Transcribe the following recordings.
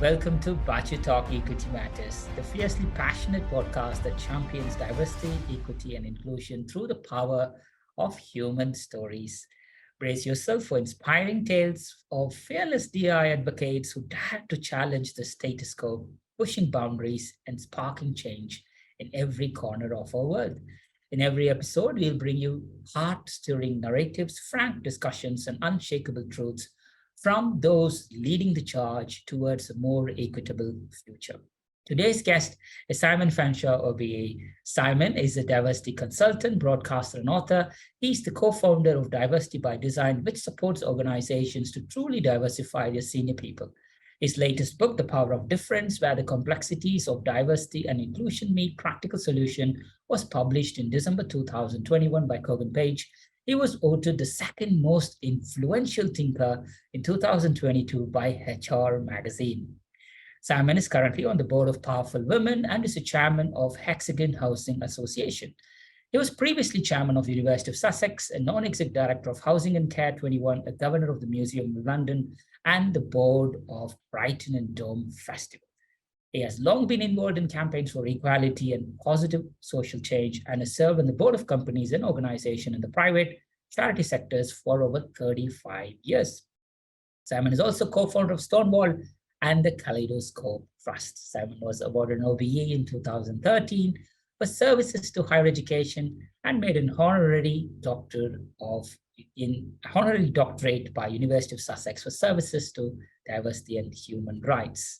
Welcome to Baachu Talk Equity Matters, the fiercely passionate podcast that champions diversity, equity, and inclusion through the power of human stories. Brace yourself for inspiring tales of fearless DI advocates who dare to challenge the status quo, pushing boundaries and sparking change in every corner of our world. In every episode, we'll bring you heart stirring narratives, frank discussions, and unshakable truths from those leading the charge towards a more equitable future. Today's guest is Simon Fanshawe OBE. Simon is a diversity consultant, broadcaster, and author. He's the co-founder of Diversity by Design, which supports organizations to truly diversify their senior people. His latest book, The Power of Difference, where the complexities of diversity and inclusion meet practical solution, was published in December 2021 by Kogan Page. He was voted the second most influential thinker in 2022 by HR magazine. Simon is currently on the board of Powerful Women and is a chairman of Hexagon Housing Association. He was previously chairman of University of Sussex, a non-exec director of Housing and Care 21, a governor of the Museum of London, and the board of Brighton and Dome Festival. He has long been involved in campaigns for equality and positive social change and has served on the board of companies and organizations in the private charity sectors for over 35 years. Simon is also co-founder of Stonewall and the Kaleidoscope Trust. Simon was awarded an OBE in 2013 for services to higher education and made an honorary doctorate by University of Sussex for services to diversity and human rights.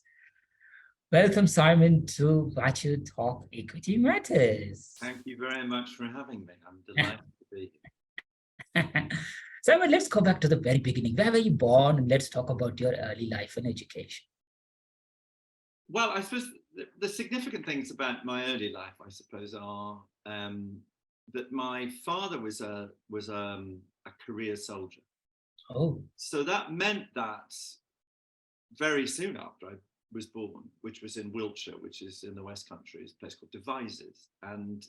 Welcome, Simon, to Baachu Talk Equity Matters. Thank you very much for having me. I'm delighted to be here. Simon, let's go back to the very beginning. Where were you born? And let's talk about your early life and education. Well, I suppose the significant things about my early life, I suppose, are that my father was a career soldier. Oh. So that meant that very soon after I was born, which was in Wiltshire, which is in the West Country, is a place called Devizes, and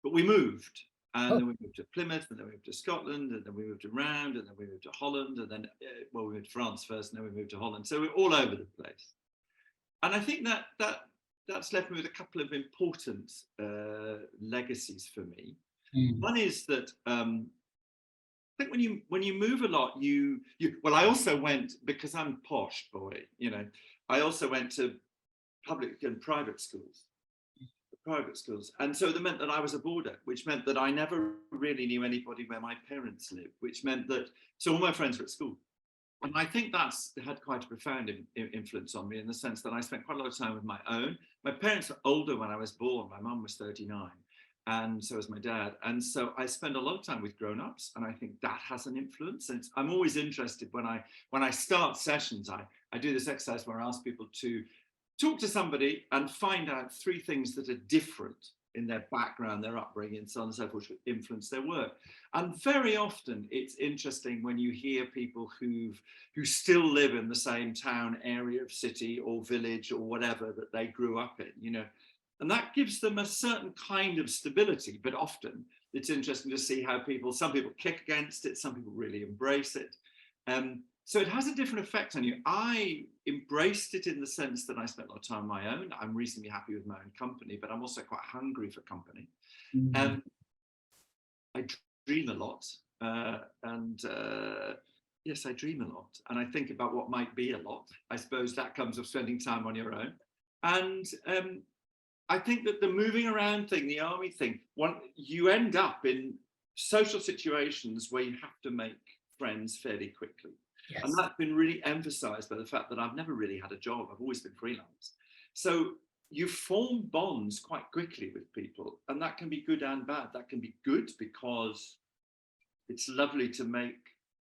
but we moved, and then we moved to Plymouth, and then we moved to Scotland, and then we moved around, and then we moved to Holland, and then we moved to France first, and then we moved to Holland. So we're all over the place, and I think that's left me with a couple of important legacies for me. One is that I think when you move a lot, well, I also went, because I'm a posh boy, I also went to public and private schools. And so that meant that I was a boarder, which meant that I never really knew anybody where my parents lived, which meant that, so all my friends were at school. And I think that's had quite a profound influence on me, in the sense that I spent quite a lot of time with my own. My parents were older when I was born. My mum was 39. And so was my dad. And so I spend a lot of time with grown-ups, and I think that has an influence. And I'm always interested when I start sessions, I do this exercise where I ask people to talk to somebody and find out 3 things that are different in their background, their upbringing, so on and so forth, which influence their work. And very often it's interesting when you hear people who still live in the same town, area of city or village or whatever that they grew up in, and that gives them a certain kind of stability. But often it's interesting to see how some people kick against it, some people really embrace it. So it has a different effect on you. I embraced it in the sense that I spent a lot of time on my own. I'm reasonably happy with my own company, but I'm also quite hungry for company. I dream a lot, yes, I dream a lot, and I think about what might be a lot. I suppose that comes of spending time on your own. And I think that the moving around thing, the army thing, you end up in social situations where you have to make friends fairly quickly. Yes. And that's been really emphasized by the fact that I've never really had a job. I've always been freelance. So you form bonds quite quickly with people, and that can be good and bad. That can be good because it's lovely to make,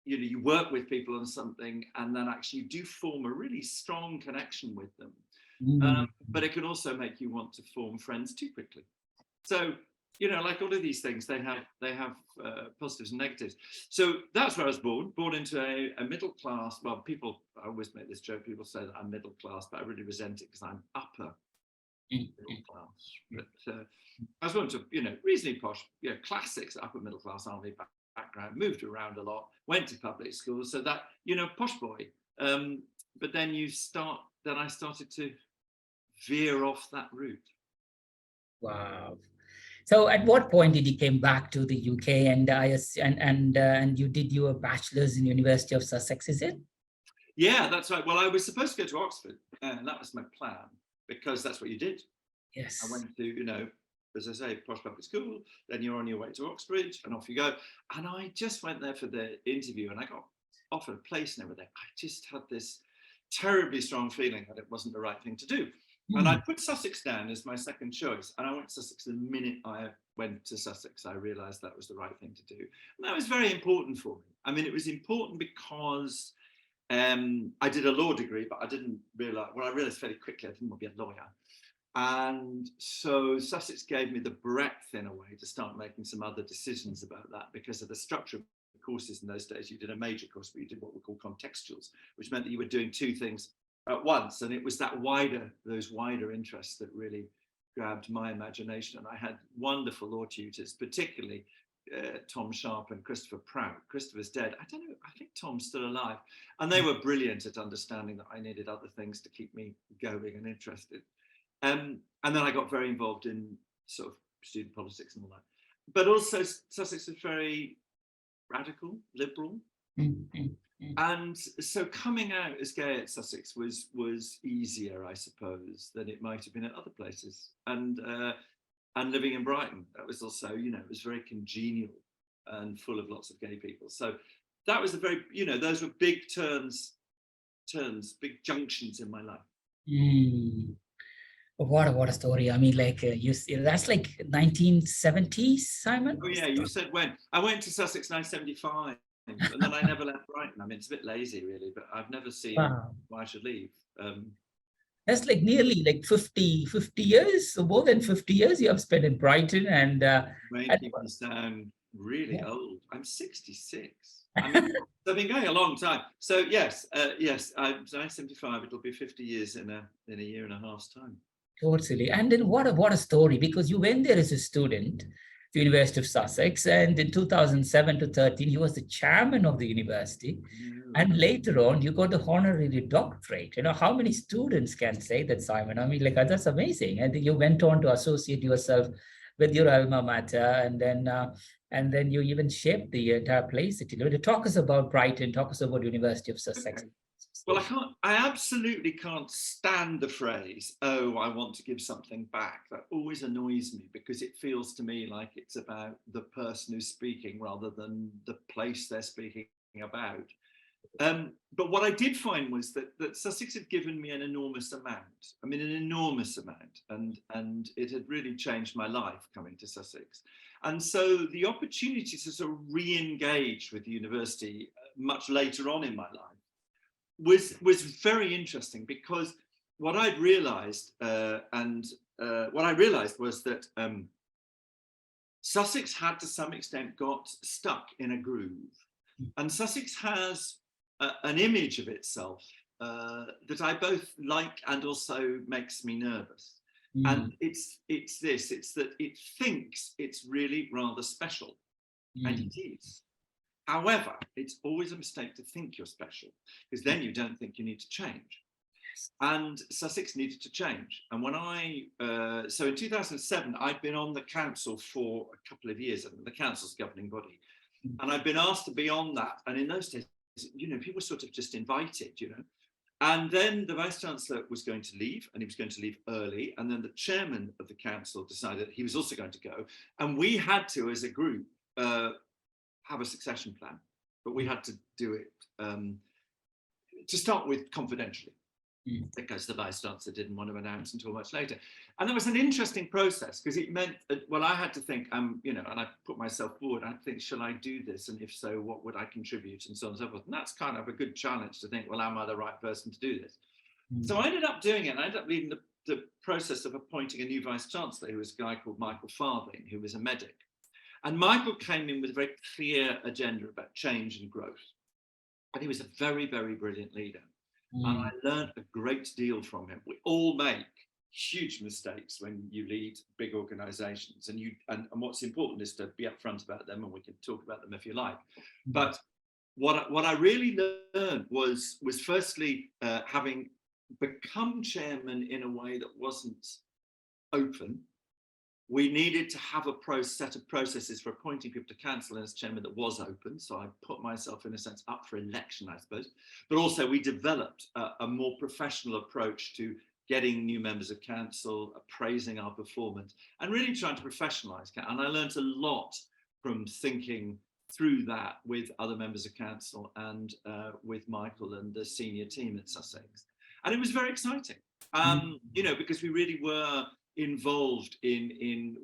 you work with people on something, and then actually you do form a really strong connection with them. But it can also make you want to form friends too quickly. So, like all of these things, they have positives and negatives. So that's where I was born into a middle class. Well, I always make this joke. People say that I'm middle class, but I really resent it because I'm upper middle class. But I was born to, reasonably posh, classics, upper middle class army background. Moved around a lot. Went to public schools. So that, posh boy. but then I started to veer off that route. Wow. So at what point did you came back to the UK and you did your bachelor's in University of Sussex, is it? Yeah, that's right. Well, I was supposed to go to Oxford, and that was my plan, because that's what you did. Yes. I went to, as I say, posh public school, then you're on your way to Oxbridge, and off you go. And I just went there for the interview, and I got offered a place and everything. I just had this terribly strong feeling that it wasn't the right thing to do. And I put Sussex down as my second choice. And I went to Sussex the minute I went to Sussex. I realised that was the right thing to do. And that was very important for me. I mean, it was important because I did a law degree, but I didn't realise, well, I realised fairly quickly I didn't want to be a lawyer. And so Sussex gave me the breadth in a way to start making some other decisions about that, because of the structure of the courses in those days. You did a major course, but you did what we call contextuals, which meant that you were doing two things at once. And it was those wider interests that really grabbed my imagination. And I had wonderful law tutors, particularly Tom Sharp and Christopher Prout. Christopher's dead. I don't know, I think Tom's still alive. And they were brilliant at understanding that I needed other things to keep me going and interested. And then I got very involved in sort of student politics and all that. But also Sussex is very radical, liberal. And so coming out as gay at Sussex was easier, I suppose, than it might have been at other places. And living in Brighton, that was also, it was very congenial and full of lots of gay people. So that was a very, those were big big junctions in my life. What a story. I mean, like that's like 1970s, Simon? Oh yeah, you said when. I went to Sussex 1975, and then I never left Brighton. I mean, it's a bit lazy really, but I've never seen why I should leave. That's like nearly like 50 years, so more than 50 years you have spent in Brighton. And making me sound really old. I'm 66. I mean, I've been going a long time. So yes, I'm 1975. It'll be 50 years in a year and a half's time. Totally. And then what a story, because you went there as a student to University of Sussex, and in 2007 to 13, he was the chairman of the university. And later on, you got the honorary doctorate. How many students can say that, Simon? I mean, like, that's amazing. I think you went on to associate yourself with your alma mater, and then you even shaped the entire place. Talk us about Brighton, talk us about University of Sussex. Okay. Well, I absolutely can't stand the phrase, "Oh, I want to give something back." That always annoys me, because it feels to me like it's about the person who's speaking rather than the place they're speaking about. But what I did find was that Sussex had given me an enormous amount. I mean, an enormous amount. And it had really changed my life coming to Sussex. And so the opportunity to sort of re-engage with the university much later on in my life was very interesting, because what I'd realized was that Sussex had to some extent got stuck in a groove, and Sussex has an image of itself that I both like and also makes me nervous. And it's that it thinks it's really rather special, and it is. However, it's always a mistake to think you're special, because then you don't think you need to change. And Sussex needed to change. And when so in 2007, I'd been on the council for a couple of years, and the council's governing body. And I'd been asked to be on that. And in those days, people were sort of just invited, And then the Vice-Chancellor was going to leave, and he was going to leave early. And then the chairman of the council decided he was also going to go. And we had to, as a group, have a succession plan, but we had to do it to start with confidentially, because the Vice-Chancellor didn't want to announce until much later. And that was an interesting process, because it meant, I had to think, and I put myself forward. I had to think, shall I do this? And if so, what would I contribute? And so on and so forth. And that's kind of a good challenge to think, well, am I the right person to do this? So I ended up doing it. And I ended up leading the process of appointing a new Vice-Chancellor, who was a guy called Michael Farthing, who was a medic. And Michael came in with a very clear agenda about change and growth. And he was a very, very brilliant leader. And I learned a great deal from him. We all make huge mistakes when you lead big organizations. And what's important is to be upfront about them, and we can talk about them if you like. But what I really learned was firstly having become chairman in a way that wasn't open. We needed to have a set of processes for appointing people to council and as chairman that was open. So I put myself, in a sense, up for election, I suppose. But also we developed a more professional approach to getting new members of council, appraising our performance, and really trying to professionalise. And I learned a lot from thinking through that with other members of council and with Michael and the senior team at Sussex. And it was very exciting, you know, because we really were involved in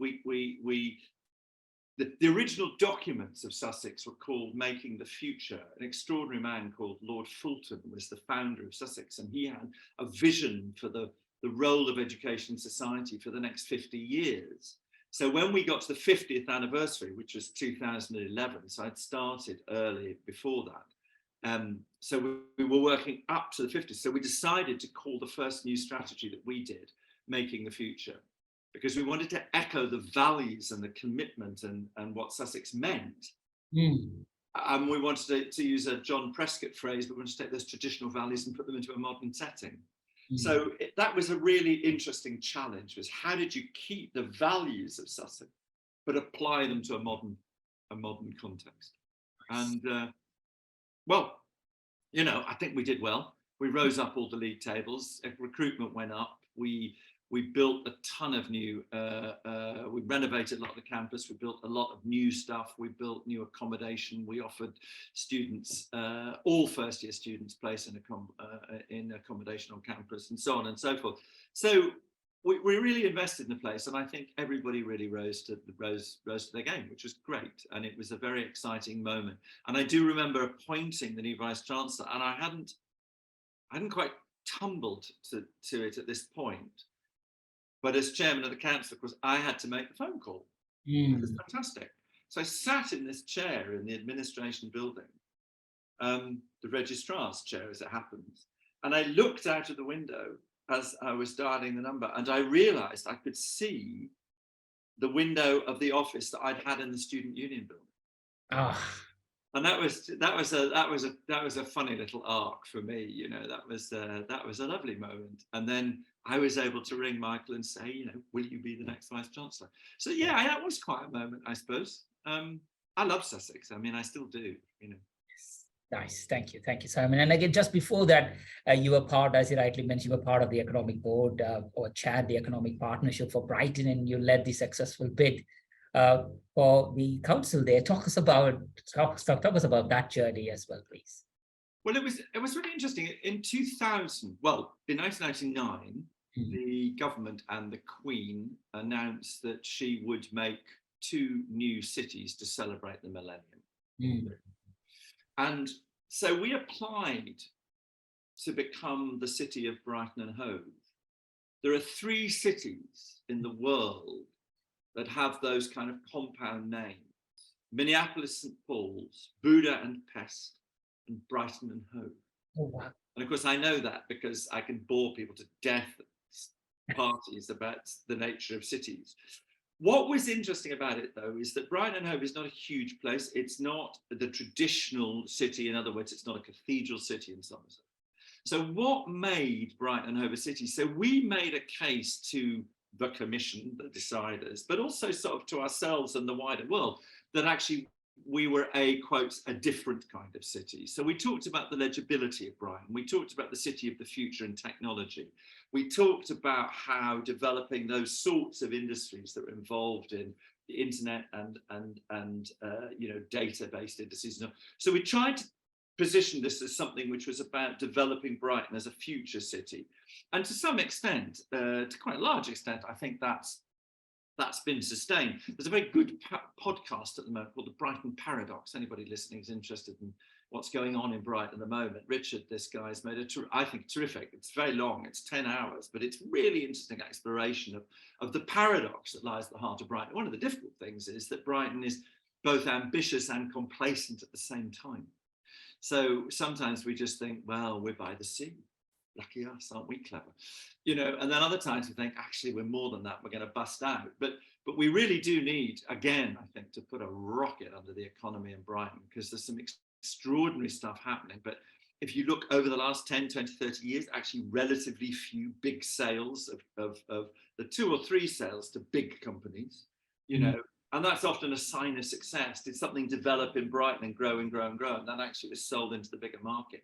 the original documents of Sussex were called Making the Future. An extraordinary man called Lord Fulton was the founder of Sussex, and he had a vision for the role of education in society for the next 50 years. So when we got to the 50th anniversary, which was 2011, so I'd started early before that. So we were working up to the 50s. So we decided to call the first new strategy that we did Making the Future, because we wanted to echo the values and the commitment and what Sussex meant. And we wanted to use a John Prescott phrase, but we wanted to take those traditional values and put them into a modern setting. So that was a really interesting challenge, was how did you keep the values of Sussex, but apply them to a modern context? And well, you know, I think we did well. We rose up all the league tables, recruitment went up, we built a ton of new, we renovated a lot of the campus, we built a lot of new stuff, we built new accommodation, we offered students, all first year students, place in accommodation on campus and so on and so forth. So we really invested in the place, and I think everybody really rose to their game, which was great. And it was a very exciting moment. And I do remember appointing the new Vice Chancellor, and I hadn't quite tumbled to it at this point. But as chairman of the council, of course, I had to make the phone call. It was fantastic. So I sat in this chair in the administration building, the registrar's chair as it happens. And I looked out of the window as I was dialing the number, and I realized I could see the window of the office that I'd had in the student union building. And that was a funny little arc for me, you know. That was a lovely moment. And then I was able to ring Michael and say, you know, will you be the next Vice Chancellor? So yeah, that was quite a moment, I suppose. I love Sussex. I mean, I still do, you know. Nice, thank you, Simon. And again, just before that, you were part, as you rightly mentioned, you were part of the economic board or chaired the economic partnership for Brighton, and you led the successful bid for the council there. Talk us about that journey as well, please. Well, it was really interesting. In 1999, the government and the Queen announced that she would make 2 new cities to celebrate the millennium. And so we applied to become the city of Brighton and Hove. There are 3 cities in the world that have those kind of compound names: Minneapolis, St. Paul's, Buda and Pest, and Brighton and Hove. Oh, wow. And of course, I know that because I can bore people to death at parties about the nature of cities. What was interesting about it, though, is that Brighton and Hove is not a huge place. It's not the traditional city. In other words, it's not a cathedral city in Somerset. So what made Brighton and Hove a city? So we made a case to the commission, the deciders, but also sort of to ourselves and the wider world, that actually we were a different kind of city. So we talked about the legibility of Brighton. We talked about the city of the future and technology. We talked about how developing those sorts of industries that were involved in the internet and you know, data-based industries. So we tried to position this as something which was about developing Brighton as a future city. And to some extent, to quite a large extent, I think that's been sustained. There's a very good podcast at the moment called The Brighton Paradox. Anybody listening is interested in what's going on in Brighton at the moment. Richard, this guy's made I think terrific. It's very long, it's 10 hours, but it's really interesting exploration of the paradox that lies at the heart of Brighton. One of the difficult things is that Brighton is both ambitious and complacent at the same time. So sometimes we just think, well, we're by the sea. Lucky us, aren't we clever? You know, and then other times we think, actually, we're more than that. We're going to bust out. But we really do need, again, I think, to put a rocket under the economy in Brighton, because there's some extraordinary stuff happening. But if you look over the last 10, 20, 30 years, actually relatively few big sales of the 2 or 3 sales to big companies, you know, and that's often a sign of success. Did something develop in Brighton and grow and grow and grow, and that actually was sold into the bigger market?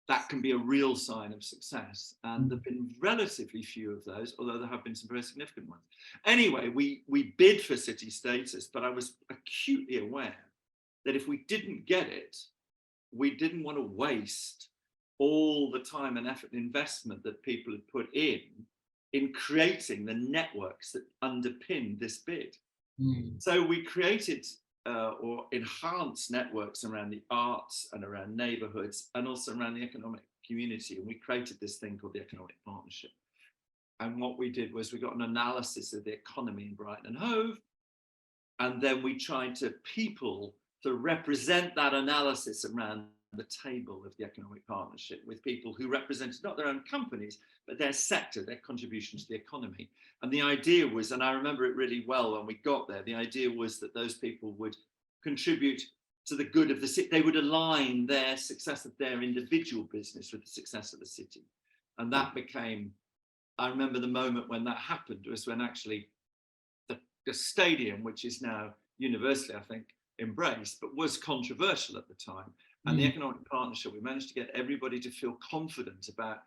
That can be a real sign of success. And there have been relatively few of those, although there have been some very significant ones. Anyway, we bid for city status, but I was acutely aware that if we didn't get it, we didn't want to waste all the time and effort and investment that people had put in creating the networks that underpin this bid. So we created or enhanced networks around the arts and around neighborhoods and also around the economic community. And we created this thing called the Economic Partnership. And what we did was we got an analysis of the economy in Brighton and Hove. And then we tried to people to represent that analysis around the table of the Economic Partnership with people who represented not their own companies, but their sector, their contribution to the economy. And the idea was, and I remember it really well when we got there, the idea was that those people would contribute to the good of the city. They would align their success of their individual business with the success of the city. And that became, I remember the moment when that happened was when actually the stadium, which is now universally, I think, embraced, but was controversial at the time. And the Economic Partnership, we managed to get everybody to feel confident about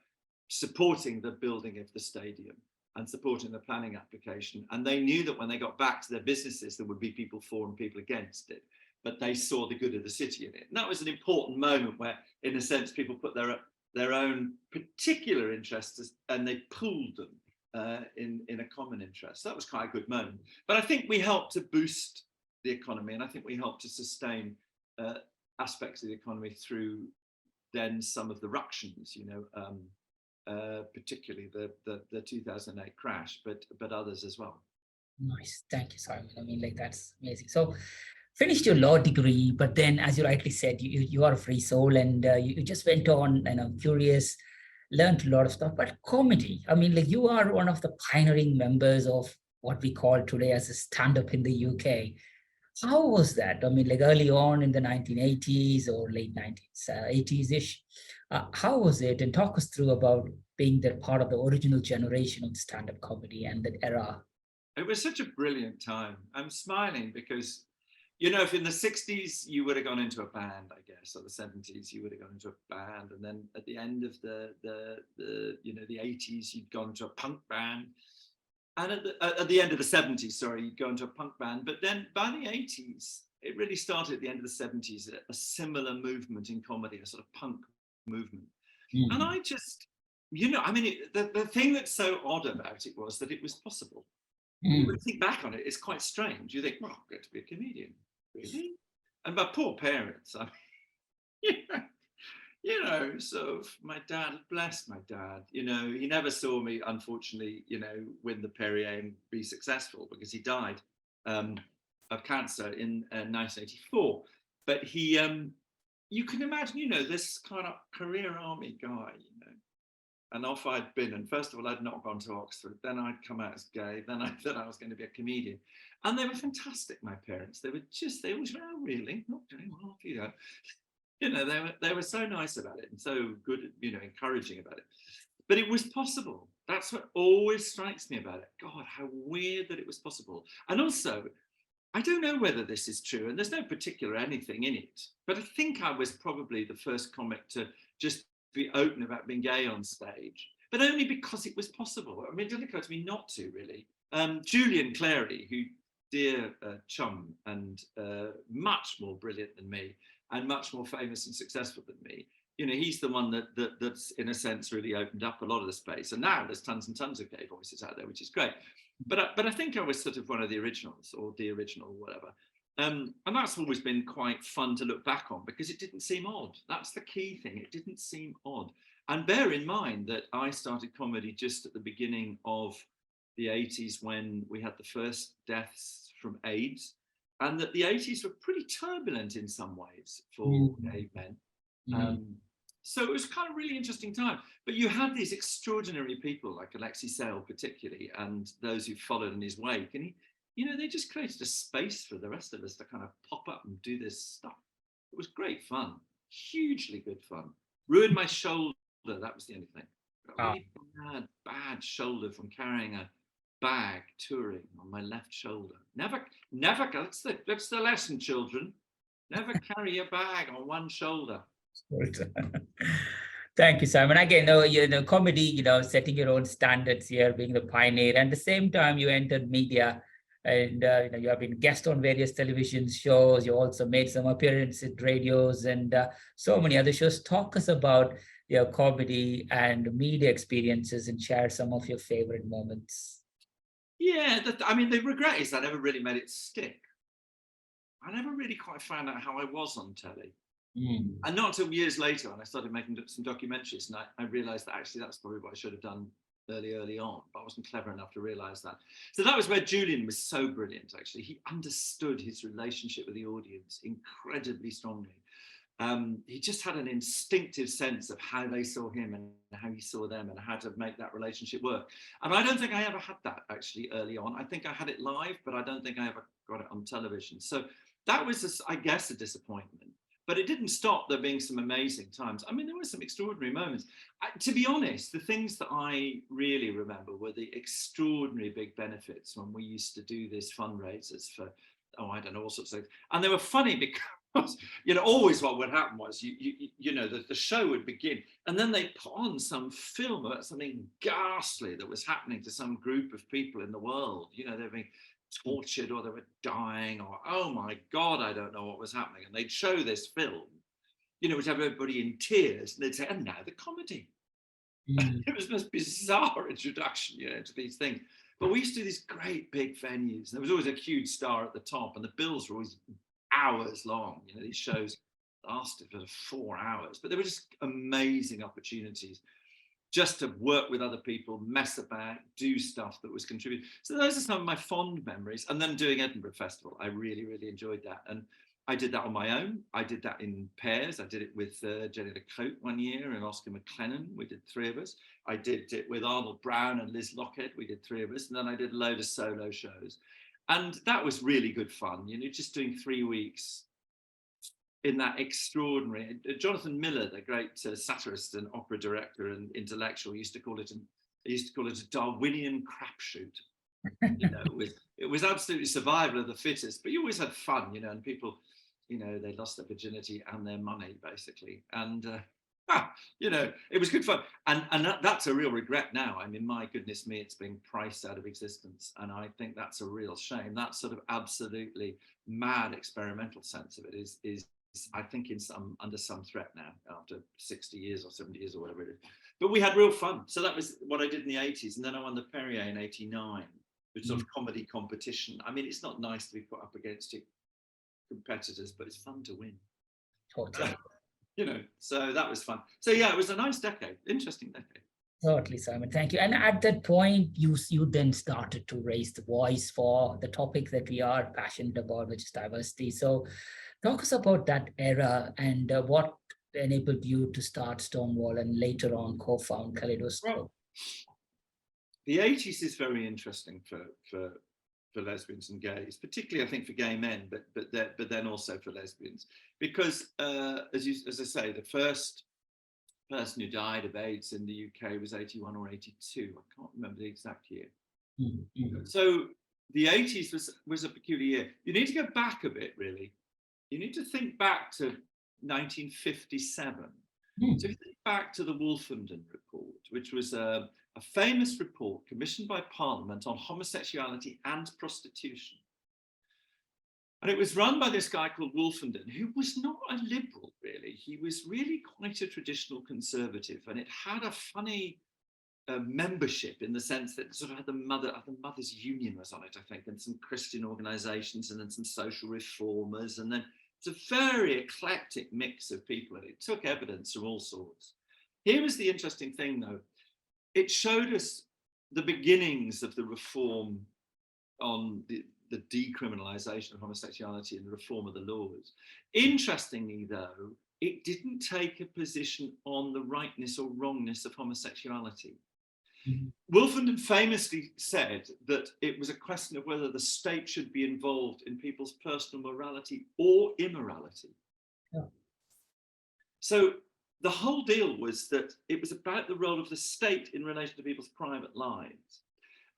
supporting the building of the stadium and supporting the planning application. And they knew that when they got back to their businesses, there would be people for and people against it, but they saw the good of the city in it. And that was an important moment where, in a sense, people put their own particular interests and they pooled them in a common interest. So that was quite a good moment. But I think we helped to boost the economy, and I think we helped to sustain aspects of the economy through then some of the ructions, you know, particularly the 2008 crash, but others as well. Nice, thank you, Simon. I mean, like, that's amazing. So, finished your law degree, but then, as you rightly said, you are a free soul, and you just went on, and I'm curious, learned a lot of stuff. But comedy, I mean, like, you are one of the pioneering members of what we call today as a stand-up in the UK. How was that? I mean, like, early on in the 1980s or late 1980s-ish, how was it? And talk us through about being that part of the original generation of stand-up comedy and that era. It was such a brilliant time. I'm smiling because, you know, if in the 60s you would have gone into a band, I guess, or the 70s you would have gone into a band, and then at the end of the 80s you'd gone to a punk band. And at the end of the 70s, sorry, you'd go into a punk band. But then by the 80s, it really started at the end of the 70s, a similar movement in comedy, a sort of punk movement. And I just, you know, I mean, the thing that's so odd about it was that it was possible. When you think back on it, it's quite strange. You think, well, I'm going to be a comedian. Really? And my poor parents, I mean, you know, sort of my dad, bless my dad, you know, he never saw me, unfortunately, you know, win the Perrier and be successful because he died of cancer in 1984. But he, you can imagine, you know, this kind of career army guy, you know, and off I'd been. And first of all, I'd not gone to Oxford. Then I'd come out as gay. Then I thought I was going to be a comedian. And they were fantastic, my parents. They always went, oh, really? Not doing well, you know. You know, they were so nice about it and so good, you know, encouraging about it. But it was possible. That's what always strikes me about it. God, how weird that it was possible. And also, I don't know whether this is true, and there's no particular anything in it, but I think I was probably the first comic to just be open about being gay on stage, but only because it was possible. I mean, it didn't occur to me not to, really. Julian Clary, who, dear chum, and much more brilliant than me, and much more famous and successful than me, you know, he's the one that's in a sense really opened up a lot of the space. And now there's tons and tons of gay voices out there, which is great. But I think I was sort of one of the originals, or the original, or whatever. And that's always been quite fun to look back on because it didn't seem odd. That's the key thing. It didn't seem odd. And bear in mind that I started comedy just at the beginning of the 80s when we had the first deaths from AIDS. And that the 80s were pretty turbulent in some ways for gay men. So it was kind of really interesting time. But you had these extraordinary people like Alexei Sayle particularly, and those who followed in his wake. And he, you know, they just created a space for the rest of us to kind of pop up and do this stuff, It was great fun, hugely good fun. Ruined my shoulder. That was the only thing. Got a really bad shoulder from carrying a bag touring on my left shoulder. Never. That's the lesson, children. Never carry a bag on one shoulder. Thank you, Simon. Again, comedy, setting your own standards here, being the pioneer. And at the same time, you entered media, and you have been guest on various television shows. You also made some appearances at radios and so many other shows. Talk us about your comedy and media experiences and share some of your favorite moments. Yeah, the regret is I never really made it stick. I never really quite found out how I was on telly. And not until years later, when I started making some documentaries, and I realized that actually that's probably what I should have done early on, but I wasn't clever enough to realize that. So that was where Julian was so brilliant, actually. He understood his relationship with the audience incredibly strongly. He just had an instinctive sense of how they saw him and how he saw them and how to make that relationship work. And I don't think I ever had that actually early on. I think I had it live, but I don't think I ever got it on television. So that was, I guess, a disappointment. But it didn't stop there being some amazing times. I mean, there were some extraordinary moments. To be honest, the things that I really remember were the extraordinary big benefits when we used to do these fundraisers for, I don't know, all sorts of things. And they were funny because, always what would happen was, the show would begin and then they put on some film about something ghastly that was happening to some group of people in the world. They're being tortured or they were dying or, oh my God, I don't know what was happening. And they'd show this film, which had everybody in tears, and they'd say, and now the comedy. It was the most bizarre introduction, to these things. But we used to do these great big venues. There was always a huge star at the top, and the bills were always hours long. These shows lasted for 4 hours, but they were just amazing opportunities just to work with other people, mess about, do stuff that was contributing. So those are some of my fond memories. And then doing Edinburgh Festival, I really, really enjoyed that. And I did that on my own. I did that in pairs. I did it with Jenny LeCote one year and Oscar McLennan. We did 3 of us. I did it with Arnold Brown and Liz Lockhead. We did 3 of us. And then I did a load of solo shows. And that was really good fun, just doing 3 weeks in that extraordinary. Jonathan Miller, the great satirist and opera director and intellectual, used to call it a Darwinian crapshoot. It was absolutely survival of the fittest, but you always had fun, and people, they lost their virginity and their money basically, and it was good fun, and that's a real regret now. I mean, my goodness me, it's being priced out of existence, and I think that's a real shame. That sort of absolutely mad experimental sense of it is I think under some threat now after 60 years or 70 years or whatever it is. But we had real fun. So that was what I did in the 80s. And then I won the Perrier in 89, which sort of comedy competition. I mean, it's not nice to be put up against your competitors, but it's fun to win. Totally. So that was fun. So yeah, it was a nice decade, interesting decade. Totally, Simon. Thank you. And at that point, you then started to raise the voice for the topic that we are passionate about, which is diversity. So talk us about that era and what enabled you to start Stonewall and later on co-found Kaleidoscope. Well, the 80s is very interesting for lesbians and gays, particularly I think for gay men, but then also for lesbians, because as I say, the first person who died of AIDS in the UK was 81 or 82. I can't remember the exact year. So the 80s was a peculiar year. You need to go back a bit, really. You need to think back to 1957. So if you think back to the Wolfenden Report, which was a famous report commissioned by Parliament on homosexuality and prostitution. And it was run by this guy called Wolfenden, who was not a liberal, really. He was really quite a traditional conservative, and it had a funny membership in the sense that it sort of had the Mothers Union was on it, I think, and some Christian organisations, and then some social reformers, and then it's a very eclectic mix of people, and it took evidence from all sorts. Here was the interesting thing, though. It showed us the beginnings of the reform on the decriminalisation of homosexuality and the reform of the laws. Interestingly, though, it didn't take a position on the rightness or wrongness of homosexuality. Wolfenden famously said that it was a question of whether the state should be involved in people's personal morality or immorality. Yeah. So the whole deal was that it was about the role of the state in relation to people's private lives.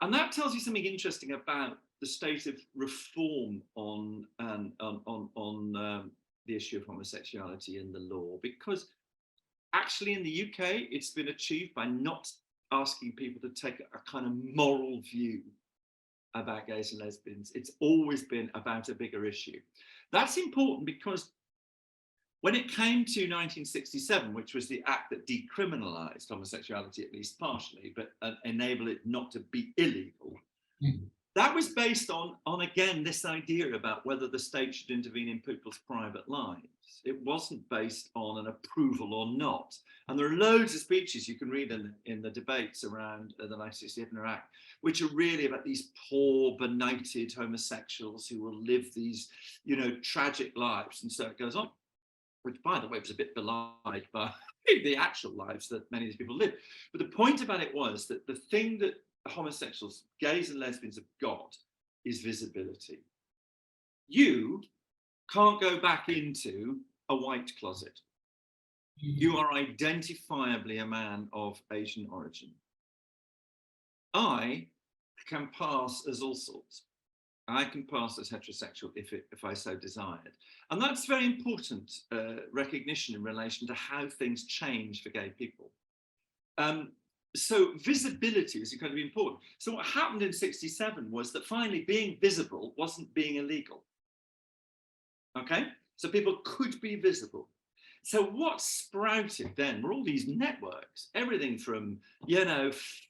And that tells you something interesting about the state of reform on the issue of homosexuality in the law, because actually in the UK, it's been achieved by not asking people to take a kind of moral view about gays and lesbians. It's always been about a bigger issue. That's important because when it came to 1967, which was the act that decriminalized homosexuality, at least partially, but enabled it not to be illegal, that was based on again, this idea about whether the state should intervene in people's private lives. It wasn't based on an approval or not. And there are loads of speeches you can read in the debates around the 1967 Act, which are really about these poor, benighted homosexuals who will live these, tragic lives. And so it goes on, which, by the way, was a bit belied by the actual lives that many of these people live. But the point about it was that the thing that homosexuals, gays and lesbians have got is visibility. You can't go back into a white closet. You are identifiably a man of Asian origin. I can pass as all sorts. I can pass as heterosexual if I so desired. And that's very important recognition in relation to how things change for gay people. So visibility is incredibly important. So what happened in 67 was that finally being visible wasn't being illegal. Okay, so people could be visible. So what sprouted then were all these networks, everything from,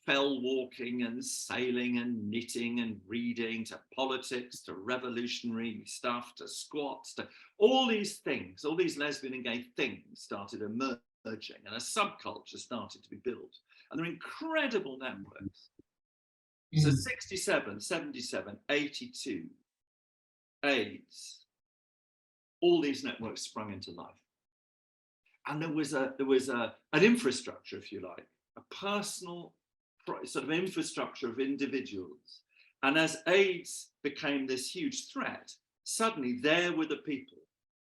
fell walking and sailing and knitting and reading to politics, to revolutionary stuff, to squats, to all these things, all these lesbian and gay things started emerging and a subculture started to be built. And they're incredible networks. So 67, 77, 82, AIDS, all these networks sprung into life. And there was an infrastructure, if you like, a personal sort of infrastructure of individuals. And as AIDS became this huge threat, suddenly there were the people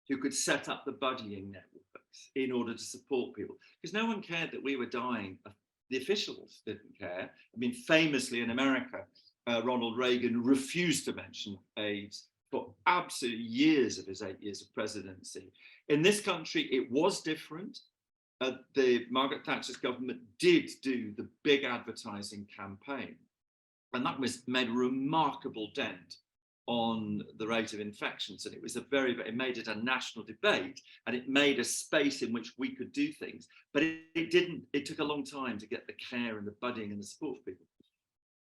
who could set up the buddying networks in order to support people. Because no one cared that we were dying. The officials didn't care. I mean, famously in America, Ronald Reagan refused to mention AIDS for absolute years of his 8 years of presidency. In this country, it was different. The Margaret Thatcher's government did do the big advertising campaign, and that made a remarkable dent on the rate of infections. And it made it a national debate, and it made a space in which we could do things. But it took a long time to get the care and the buddying and the support for people.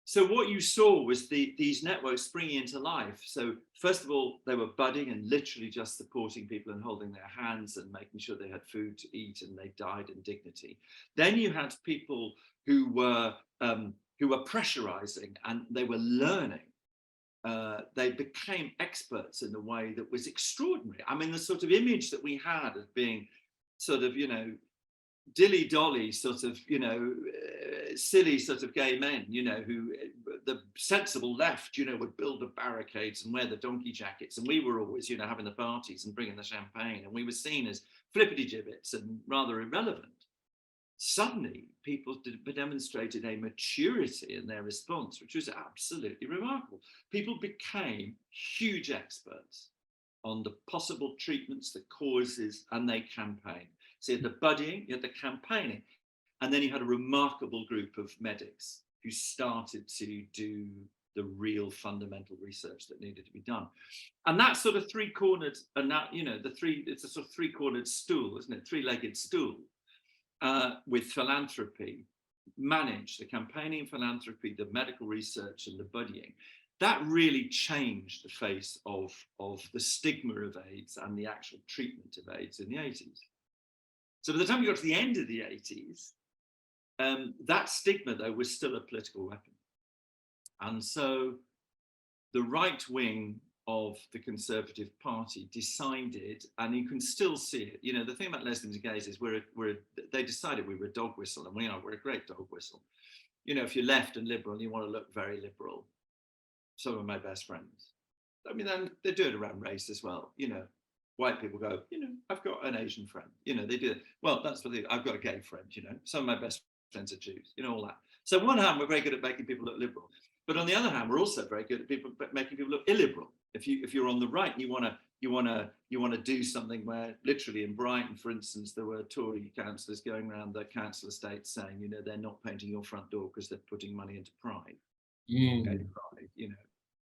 So what you saw was these networks springing into life. So first of all, they were budding and literally just supporting people and holding their hands and making sure they had food to eat and they died in dignity. Then you had people who were pressurizing and they were learning. They became experts in a way that was extraordinary. I mean, the sort of image that we had of being sort of, dilly-dolly sort of, silly sort of gay men, who the sensible left, would build the barricades and wear the donkey jackets. And we were always, having the parties and bringing the champagne. And we were seen as flippity-gibbets and rather irrelevant. Suddenly, people demonstrated a maturity in their response, which was absolutely remarkable. People became huge experts on the possible treatments, the causes, and they campaigned. So you had the buddying, you had the campaigning, and then you had a remarkable group of medics who started to do the real fundamental research that needed to be done. And that sort of three-cornered, and that, it's a sort of three-cornered stool, isn't it? Three-legged stool with philanthropy, managed the campaigning, philanthropy, the medical research, and the buddying. That really changed the face of the stigma of AIDS and the actual treatment of AIDS in the 80s. So by the time you got to the end of the 80s, that stigma, though, was still a political weapon. And so the right wing of the Conservative Party decided, and you can still see it, the thing about lesbians and gays is they decided we were a dog whistle, and we're a great dog whistle. If you're left and liberal and you want to look very liberal, some of my best friends, then they do it around race as well, white people go, I've got an Asian friend. They do. Well, that's what I've got a gay friend. Some of my best friends are Jews. All that. So on one hand, we're very good at making people look liberal, but on the other hand, we're also very good at making people look illiberal. If you're on the right, you want to do something where, literally in Brighton, for instance, there were Tory councillors going around the council estate saying, they're not painting your front door because they're putting money into pride.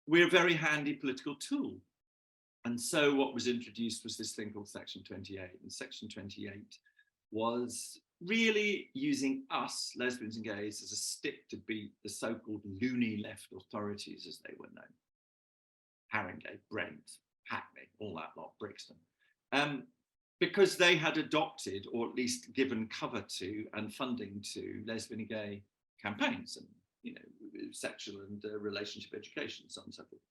We're a very handy political tool. And so what was introduced was this thing called Section 28. And Section 28 was really using us, lesbians and gays, as a stick to beat the so-called loony left authorities, as they were known. Haringey, Brent, Hackney, all that lot, Brixton. Because they had adopted, or at least given cover to and funding to, lesbian and gay campaigns and, sexual and relationship education, so on and so forth.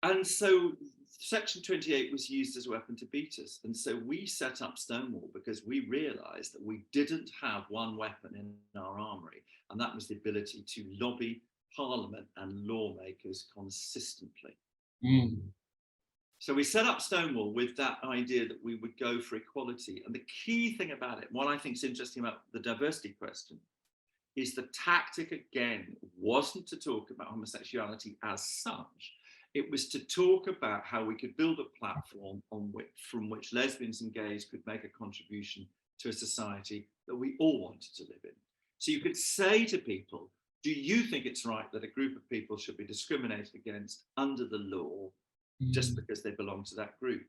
And so Section 28 was used as a weapon to beat us. And so we set up Stonewall because we realized that we didn't have one weapon in our armory, and that was the ability to lobby Parliament and lawmakers consistently. So we set up Stonewall with that idea that we would go for equality. And the key thing about it, what I think is interesting about the diversity question, is the tactic, again, wasn't to talk about homosexuality as such. It was to talk about how we could build a platform from which lesbians and gays could make a contribution to a society that we all wanted to live in. So you could say to people, do you think it's right that a group of people should be discriminated against under the law just because they belong to that group?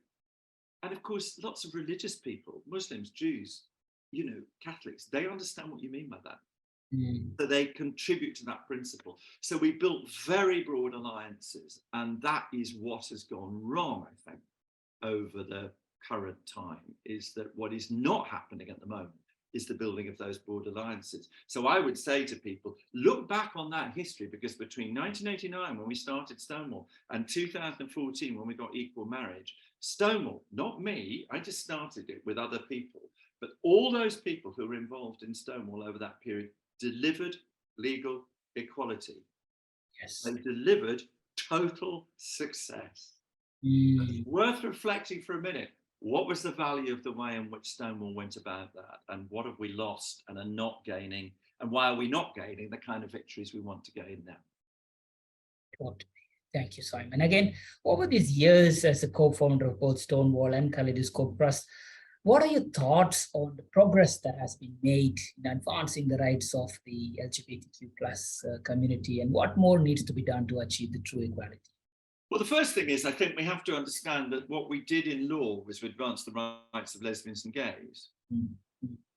And of course, lots of religious people, Muslims, Jews, Catholics, they understand what you mean by that. So they contribute to that principle. So we built very broad alliances, and that is what has gone wrong, I think, over the current time, is that what is not happening at the moment is the building of those broad alliances. So I would say to people, look back on that history, because between 1989, when we started Stonewall, and 2014, when we got equal marriage, Stonewall, not me, I just started it with other people, but all those people who were involved in Stonewall over that period delivered legal equality. Yes. They delivered total success. It's worth reflecting for a minute. What was the value of the way in which Stonewall went about that? And what have we lost and are not gaining? And why are we not gaining the kind of victories we want to gain now? Thank you, Simon. Again, over these years as a co-founder of both Stonewall and Kaleidoscope Trust, what are your thoughts on the progress that has been made in advancing the rights of the LGBTQ plus community, and what more needs to be done to achieve the true equality? Well, the first thing is, I think we have to understand that what we did in law was to advance the rights of lesbians and gays.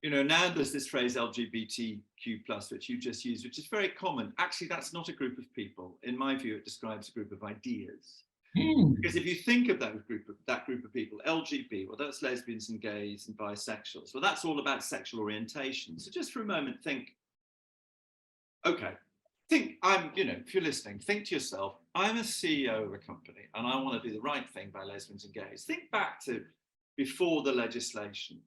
Now there's this phrase LGBTQ plus, which you just used, which is very common. Actually, that's not a group of people. In my view, it describes a group of ideas. Because if you think of that group of people, LGBT, well, that's lesbians and gays and bisexuals. Well, that's all about sexual orientation. So just for a moment, think, okay, if you're listening, think to yourself, I'm a CEO of a company and I want to do the right thing by lesbians and gays. Think back to before the legislation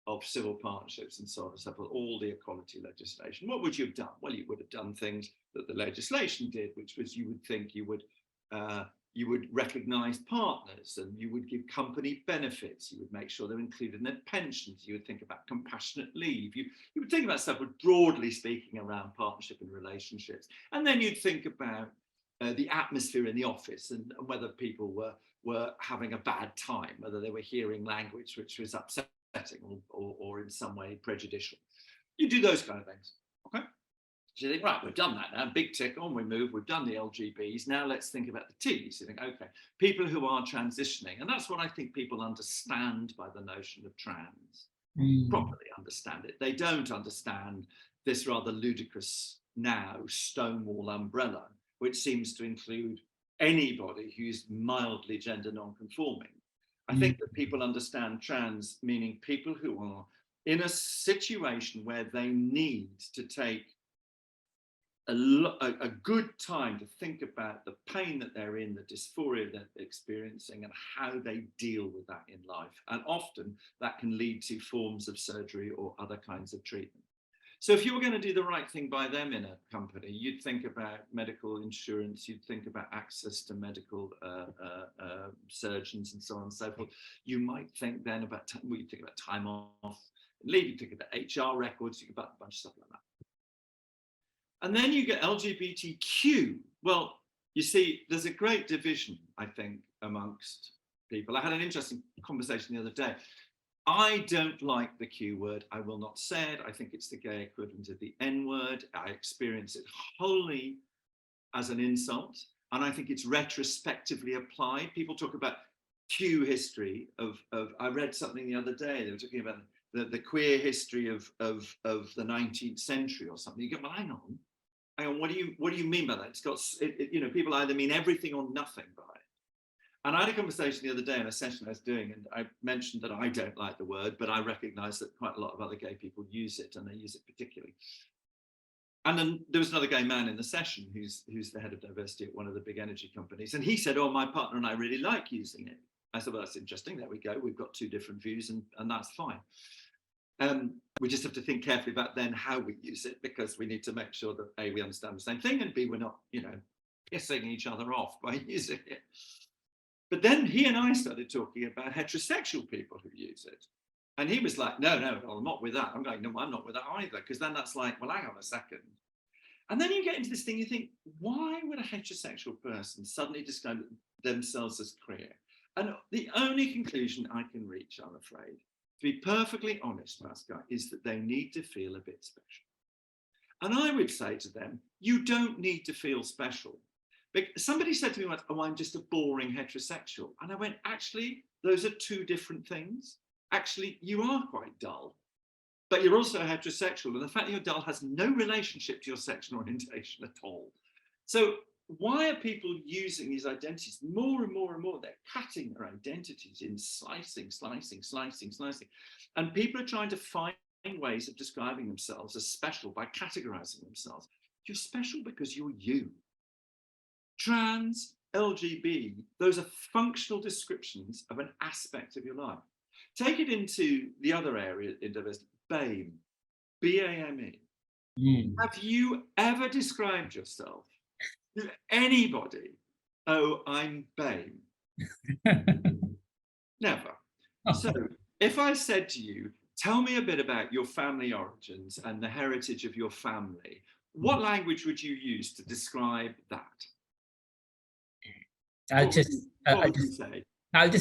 of civil partnerships and so on and so forth, all the equality legislation. What would you have done? Well, you would have done things that the legislation did, which was you would think you would recognize partners, and you would give company benefits. You would make sure they're included in their pensions. You would think about compassionate leave. You would think about stuff, broadly speaking, around partnership and relationships. And then you'd think about the atmosphere in the office and whether people were having a bad time, whether they were hearing language which was upsetting or in some way prejudicial. You do those kind of things, okay? So you think, right, we've done that now, big tick, on we move, we've done the LGBs, now let's think about the Ts. You think, okay, people who are transitioning, and that's what I think people understand by the notion of trans, properly understand it. They don't understand this rather ludicrous now Stonewall umbrella, which seems to include anybody who's mildly gender non-conforming. I think that people understand trans meaning people who are in a situation where they need to take a good time to think about the pain that they're in, the dysphoria that they're experiencing, and how they deal with that in life. And often that can lead to forms of surgery or other kinds of treatment. So if you were going to do the right thing by them in a company, you'd think about medical insurance, you'd think about access to medical surgeons and so on and so forth. You might think then about, you think about time off, leave, you think about HR records, you think about a bunch of stuff like that. And then you get LGBTQ. Well, you see, there's a great division, I think, amongst people. I had an interesting conversation the other day. I don't like the Q word. I will not say it. I think it's the gay equivalent of the N word. I experience it wholly as an insult. And I think it's retrospectively applied. People talk about Q history of I read something the other day. They were talking about the queer history of the 19th century or something. You go, well, hang on. What do you mean by that? It's got, you know, people either mean everything or nothing by it. And I had a conversation the other day in a session I was doing, and I mentioned that I don't like the word, but I recognize that quite a lot of other gay people use it, and they use it particularly. And then there was another gay man in the session who's the head of diversity at one of the big energy companies, and he said, oh, my partner and I really like using it. I said, well, that's interesting. There we go. We've got two different views, and that's fine. We just have to think carefully about then how we use it, because we need to make sure that A, we understand the same thing, and B, we're not, you know, pissing each other off by using it. But then he and I started talking about heterosexual people who use it. And he was like, no, I'm not with that. I'm going, no, I'm not with that either. Because then that's like, well, hang on a second. And then you get into this thing, you think, why would a heterosexual person suddenly describe themselves as queer? And the only conclusion I can reach, I'm afraid, to be perfectly honest, Pascal, is that they need to feel a bit special. And I would say to them, you don't need to feel special. Somebody said to me once, oh, I'm just a boring heterosexual. And I went, actually, those are two different things. Actually, you are quite dull, but you're also heterosexual. And the fact that you're dull has no relationship to your sexual orientation at all. So why are people using these identities more and more and more? They're cutting their identities in slicing. And people are trying to find ways of describing themselves as special by categorizing themselves. You're special because you're you. Trans, LGB, those are functional descriptions of an aspect of your life. Take it into the other area in diversity, BAME, B-A-M-E. Have you ever described yourself to anybody? Oh, I'm BAME. Never. So if I said to you, tell me a bit about your family origins and the heritage of your family, what language would you use to describe that? I'll just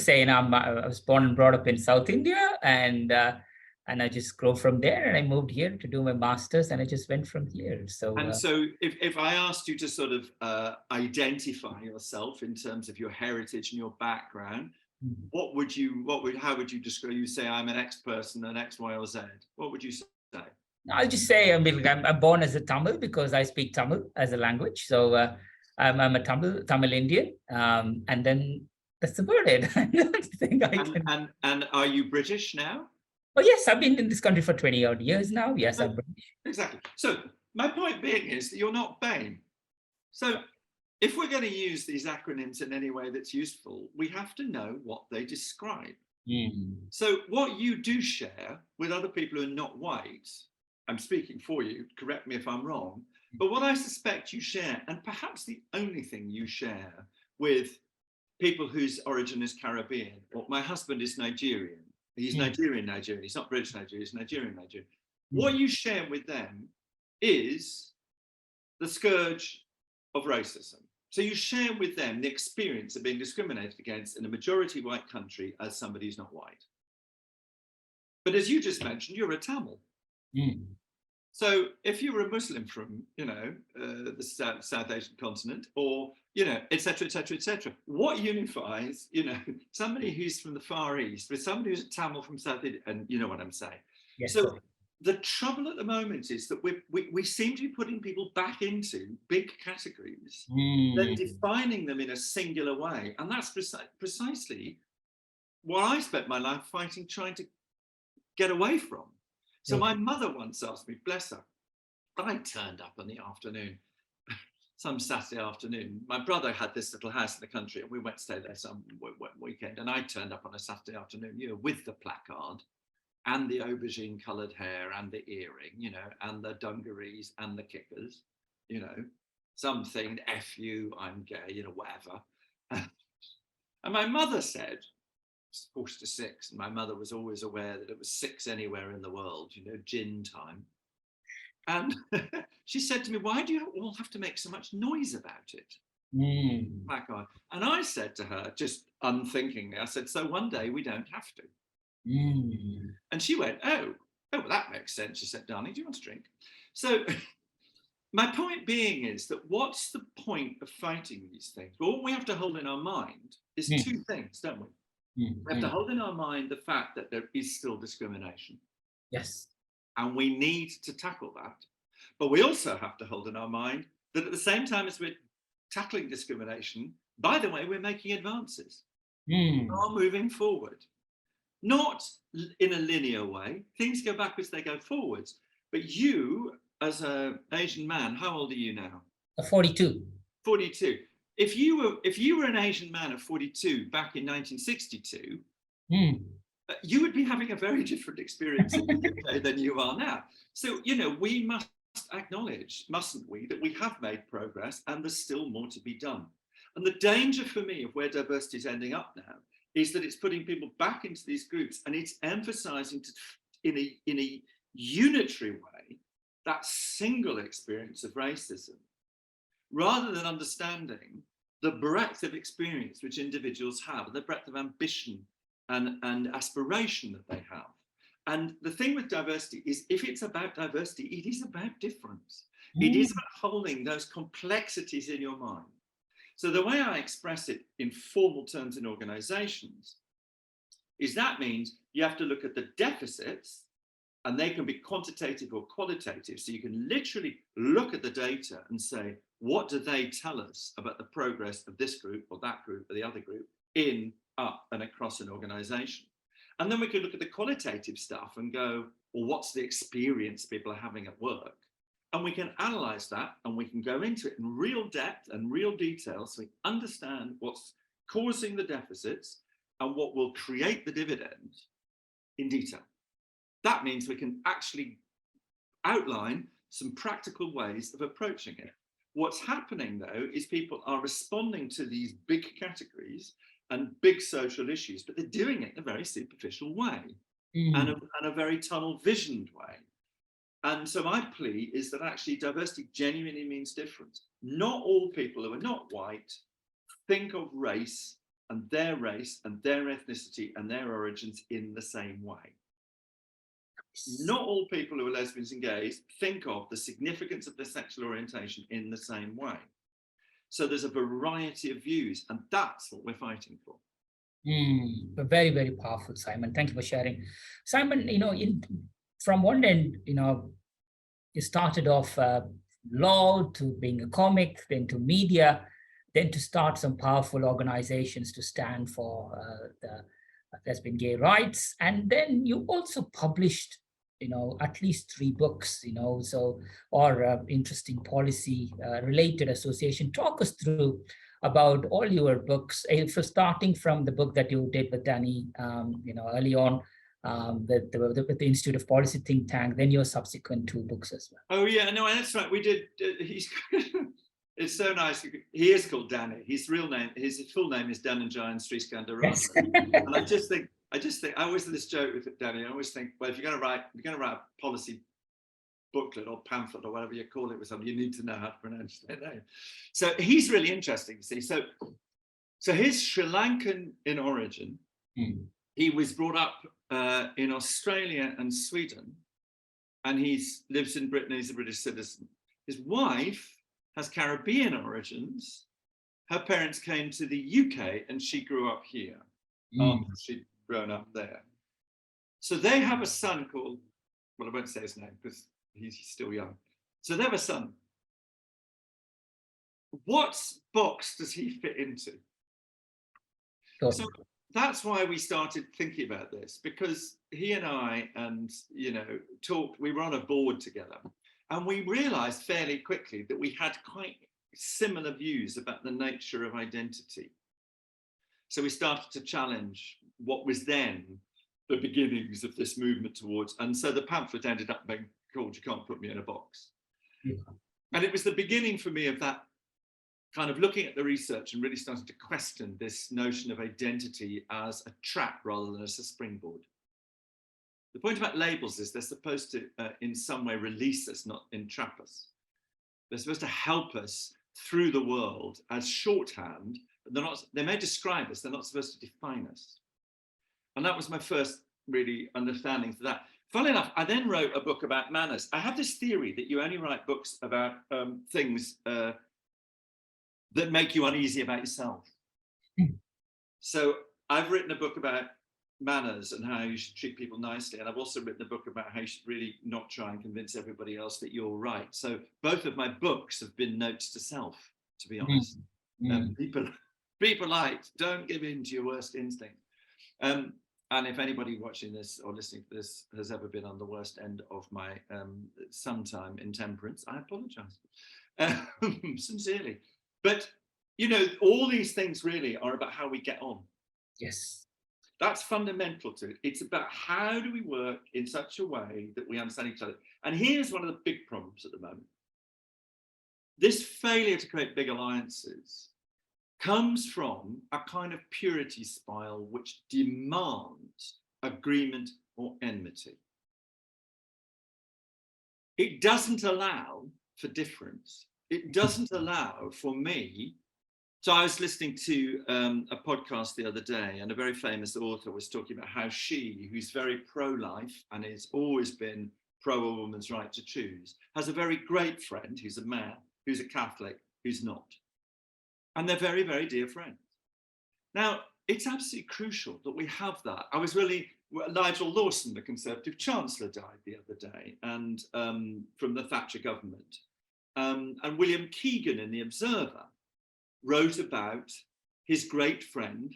say, you know, I was born and brought up in South India, and I just grew from there, and I moved here to do my master's, and I just went from here. So, so if I asked you to sort of identify yourself in terms of your heritage and your background, how would you describe? You say I'm an X person, an X, Y, or Z. What would you say? I'll just say, I mean, I'm born as a Tamil because I speak Tamil as a language. So I'm a Tamil Indian, and then that's about it. I don't think I can. And are you British now? Oh yes, I've been in this country for 20 odd years now. Yes, I'm British. Exactly. So my point being is that you're not BAME. So if we're going to use these acronyms in any way that's useful, we have to know what they describe. So what you do share with other people who are not white, I'm speaking for you, correct me if I'm wrong, but what I suspect you share, and perhaps the only thing you share with people whose origin is Caribbean, or my husband is Nigerian, he's Nigerian, he's not British Nigerian, he's Nigerian. What you share with them is the scourge of racism. So you share with them the experience of being discriminated against in a majority white country as somebody who's not white. But as you just mentioned, you're a Tamil. So if you were a Muslim from, you know, the South Asian continent, or, you know, et cetera, what unifies, you know, somebody who's from the Far East with somebody who's a Tamil from South India, and you know what I'm saying. Yes, so the trouble at the moment is that we seem to be putting people back into big categories, then defining them in a singular way. And that's precisely what I spent my life fighting, trying to get away from. So my mother once asked me, bless her, I turned up in the afternoon, some Saturday afternoon. My brother had this little house in the country, and we went to stay there some weekend. And I turned up on a Saturday afternoon, you know, with the placard. and the aubergine coloured hair and the earring, you know, and the dungarees and the kickers, you know, something, F you, I'm gay, you know, whatever. And my mother said, it's 4 to 6, and my mother was always aware that it was 6 anywhere in the world, you know, gin time. And she said to me, why do you all have to make so much noise about it? Black eye. And I said to her, just unthinkingly, I said, so one day we don't have to. And she went, oh, well, that makes sense. She said, darling, do you want to drink? So my point being is that what's the point of fighting these things? Well, what we have to hold in our mind is 2 things, don't we? We have to hold in our mind the fact that there is still discrimination. Yes. And we need to tackle that. But we also have to hold in our mind that at the same time as we're tackling discrimination, by the way, we're making advances. We are moving forward. Not in a linear way. Things go backwards, they go forwards. But you, as an Asian man, how old are you now? 42. 42. If you were an Asian man of 42 back in 1962, you would be having a very different experience in the UK than you are now. So, you know, we must acknowledge, mustn't we, that we have made progress and there's still more to be done. And the danger for me of where diversity is ending up now is that it's putting people back into these groups and it's emphasizing in a unitary way that single experience of racism, rather than understanding the breadth of experience which individuals have, the breadth of ambition and aspiration that they have. And the thing with diversity is, if it's about diversity, it is about difference. It is about holding those complexities in your mind. So the way I express it in formal terms in organizations is that means you have to look at the deficits, and they can be quantitative or qualitative. So you can literally look at the data and say, what do they tell us about the progress of this group or that group or the other group in, up and across an organization? And then we can look at the qualitative stuff and go, well, what's the experience people are having at work? And we can analyze that and we can go into it in real depth and real detail so we understand what's causing the deficits and what will create the dividend in detail. That means we can actually outline some practical ways of approaching it. What's happening, though, is people are responding to these big categories and big social issues, but they're doing it in a very superficial way and a very tunnel visioned way. And so my plea is that actually diversity genuinely means difference. Not all people who are not white think of race and their ethnicity and their origins in the same way. Not all people who are lesbians and gays think of the significance of their sexual orientation in the same way. So there's a variety of views, and that's what we're fighting for. Very, very powerful, Simon. Thank you for sharing. Simon, you know, from one end, you know, you started off law to being a comic, then to media, then to start some powerful organizations to stand for the lesbian gay rights. And then you also published, you know, at least 3 books, you know, so, or interesting policy related association. Talk us through about all your books, starting from the book that you did with Danny, you know, early on, with the Institute of Policy think tank, then your subsequent 2 books as well. Oh yeah, no, that's right. We did. It's so nice. He is called Danny. His full name is Dhananjayan Sriskandaratne. Yes. And I just think, I always do this joke with Danny. I always think, well, if you're going to write a policy booklet or pamphlet or whatever you call it with something, you need to know how to pronounce their name. So he's really interesting to see. So he's Sri Lankan in origin. He was brought up in Australia and Sweden, and he lives in Britain. He's a British citizen. His wife has Caribbean origins. Her parents came to the UK and she grew up here after she'd grown up there. So they have a son called, well, I won't say his name because he's still young. So they have a son. What box does he fit into? Sure. So that's why we started thinking about this, because he and I, and talked. We were on a board together, and we realised fairly quickly that we had quite similar views about the nature of identity. So we started to challenge what was then the beginnings of this movement towards, and so the pamphlet ended up being called You Can't Put Me in a Box. Yeah. And it was the beginning for me of that kind of looking at the research and really starting to question this notion of identity as a trap rather than as a springboard. The point about labels is they're supposed to, in some way, release us, not entrap us. They're supposed to help us through the world as shorthand. They may describe us, they're not supposed to define us. And that was my first really understanding for that. Funnily enough, I then wrote a book about manners. I have this theory that you only write books about things that make you uneasy about yourself. So I've written a book about manners and how you should treat people nicely. And I've also written a book about how you should really not try and convince everybody else that you're right. So both of my books have been notes to self, to be honest. People like, don't give in to your worst instinct. And if anybody watching this or listening to this has ever been on the worst end of my sometime intemperance, I apologize, sincerely. But, you know, all these things really are about how we get on. Yes. That's fundamental to it. It's about how do we work in such a way that we understand each other. And here's one of the big problems at the moment. This failure to create big alliances comes from a kind of purity spiral which demands agreement or enmity. It doesn't allow for difference. It doesn't allow for me. So I was listening to a podcast the other day, and a very famous author was talking about how she, who's very pro-life and has always been pro a woman's right to choose, has a very great friend who's a man, who's a Catholic, who's not. And they're very, very dear friends. Now, it's absolutely crucial that we have that. Nigel Lawson, the Conservative Chancellor, died the other day, and from the Thatcher government. And William Keegan in The Observer wrote about his great friend,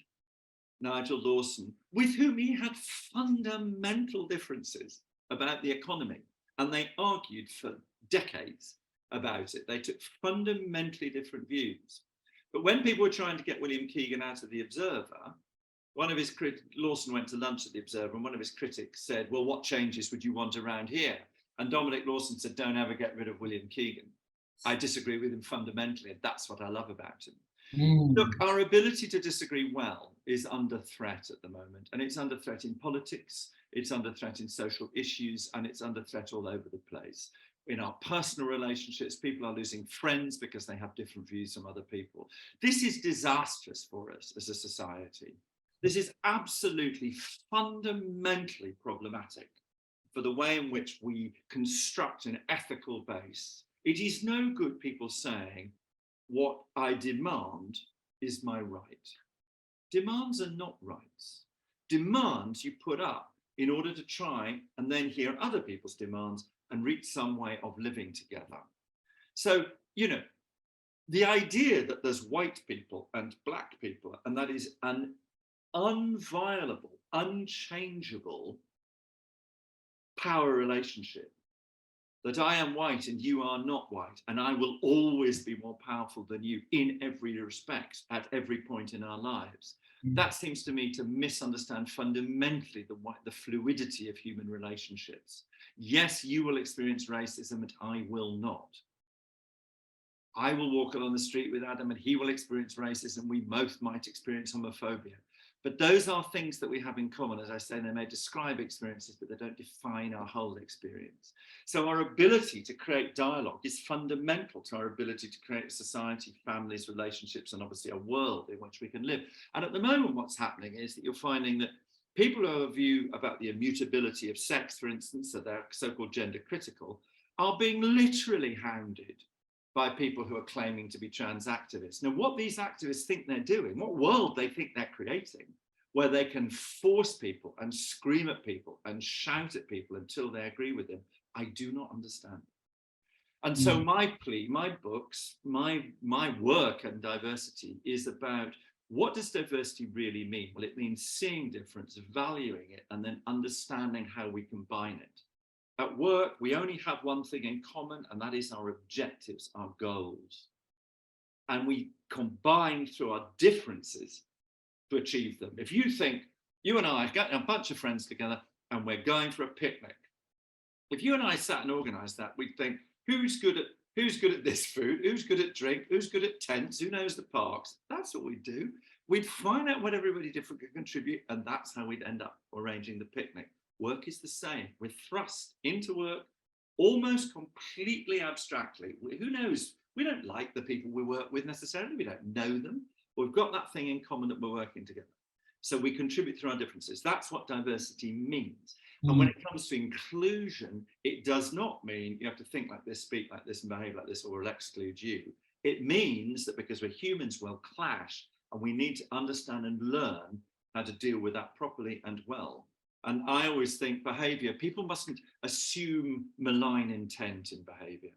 Nigel Lawson, with whom he had fundamental differences about the economy. And they argued for decades about it. They took fundamentally different views. But when people were trying to get William Keegan out of The Observer, Lawson went to lunch at The Observer, and one of his critics said, well, what changes would you want around here? And Dominic Lawson said, don't ever get rid of William Keegan. I disagree with him fundamentally, and that's what I love about him. Look, our ability to disagree well is under threat at the moment, and it's under threat in politics, it's under threat in social issues, and it's under threat all over the place. In our personal relationships, people are losing friends because they have different views from other people. This is disastrous for us as a society. This is absolutely fundamentally problematic for the way in which we construct an ethical base. It is no good people saying, what I demand is my right. Demands are not rights. Demands you put up in order to try and then hear other people's demands and reach some way of living together. So, you know, the idea that there's white people and black people, and that is an unviolable, unchangeable power relationship, that I am white and you are not white, and I will always be more powerful than you in every respect at every point in our lives. That seems to me to misunderstand fundamentally the fluidity of human relationships. Yes, you will experience racism and I will not. I will walk along the street with Adam and he will experience racism. We both might experience homophobia. But those are things that we have in common. As I say, they may describe experiences, but they don't define our whole experience. So our ability to create dialogue is fundamental to our ability to create a society, families, relationships, and obviously a world in which we can live. And at the moment, what's happening is that you're finding that people who have a view about the immutability of sex, for instance, so they're so-called gender critical, are being literally hounded by people who are claiming to be trans activists. Now, what these activists think they're doing, what world they think they're creating, where they can force people and scream at people and shout at people until they agree with them, I do not understand. And so my plea, my books, my work and diversity is about what does diversity really mean? Well, it means seeing difference, valuing it, and then understanding how we combine it. At work, we only have one thing in common, and that is our objectives, our goals. And we combine through our differences to achieve them. If you think You and I have got a bunch of friends together and we're going for a picnic. If you and I sat and organised that, we'd think, who's good at this food? Who's good at drink? Who's good at tents? Who knows the parks? That's what we'd do. We'd find out what everybody different could contribute, and that's how we'd end up arranging the picnic. Work is the same. We're thrust into work almost completely abstractly. Who knows? We don't like the people we work with necessarily. We don't know them. We've got that thing in common that we're working together. So we contribute through our differences. That's what diversity means. And when it comes to inclusion, it does not mean you have to think like this, speak like this, and behave like this, or we'll exclude you. It means that because we're humans, we'll clash, and we need to understand and learn how to deal with that properly and well. And I always think behavior, people mustn't assume malign intent in behavior.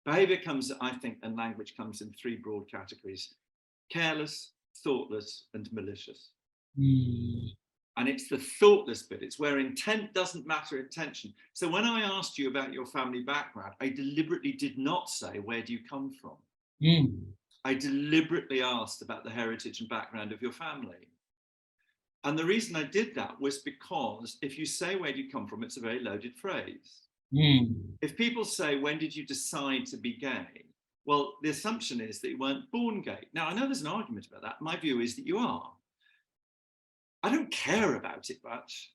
Behavior comes, I think, and language comes in three broad categories: careless, thoughtless, and malicious. And it's the thoughtless bit. It's where intent doesn't matter, intention. So when I asked you about your family background, I deliberately did not say, where do you come from? I deliberately asked about the heritage and background of your family. And the reason I did that was because if you say, where do you come from, it's a very loaded phrase. If people say, when did you decide to be gay? Well, the assumption is that you weren't born gay. Now, I know there's an argument about that. My view is that you are. I don't care about it much,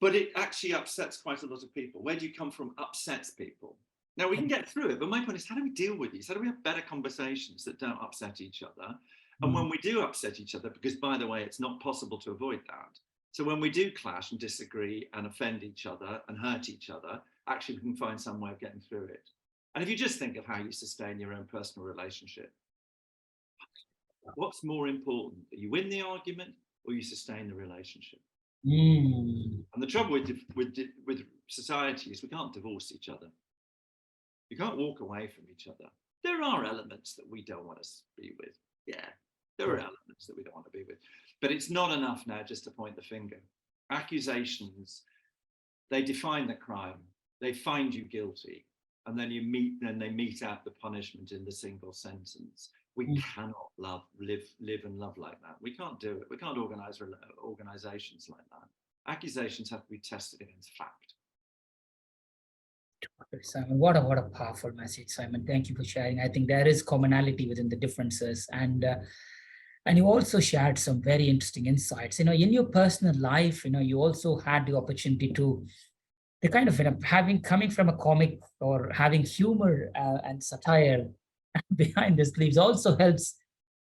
but it actually upsets quite a lot of people. Where do you come from upsets people. Now, we can get through it, but my point is, how do we deal with these? How do we have better conversations that don't upset each other? And when we do upset each other, because by the way, it's not possible to avoid that. So when we do clash and disagree and offend each other and hurt each other, actually we can find some way of getting through it. And if you just think of how you sustain your own personal relationship, what's more important, that you win the argument or you sustain the relationship? And the trouble with society is we can't divorce each other. You can't walk away from each other. There are elements that we don't want to be with. Yeah, there are elements that we don't want to be with. But it's not enough now just to point the finger. Accusations, they define the crime. They find you guilty. And then they mete out the punishment in the single sentence. We cannot live and love like that. We can't do it. We can't organize organizations like that. Accusations have to be tested against fact. Simon, what a powerful message, Simon. Thank you for sharing. I think there is commonality within the differences, and you also shared some very interesting insights. In your personal life, you also had the opportunity to the kind of coming from a comic or having humor and satire behind the sleeves also helps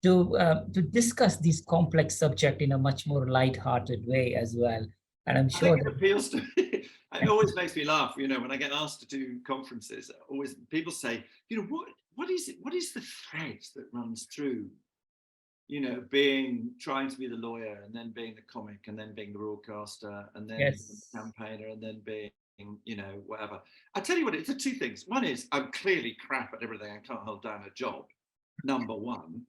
to discuss these complex subject in a much more light-hearted way as well. And I'm sure it appeals to me. It always makes me laugh, when I get asked to do conferences, always people say, what is the thread that runs through, trying to be the lawyer and then being the comic and then being the broadcaster and then being the campaigner and then being, whatever. I tell you what, it's the two things. One is I'm clearly crap at everything. I can't hold down a job, number one.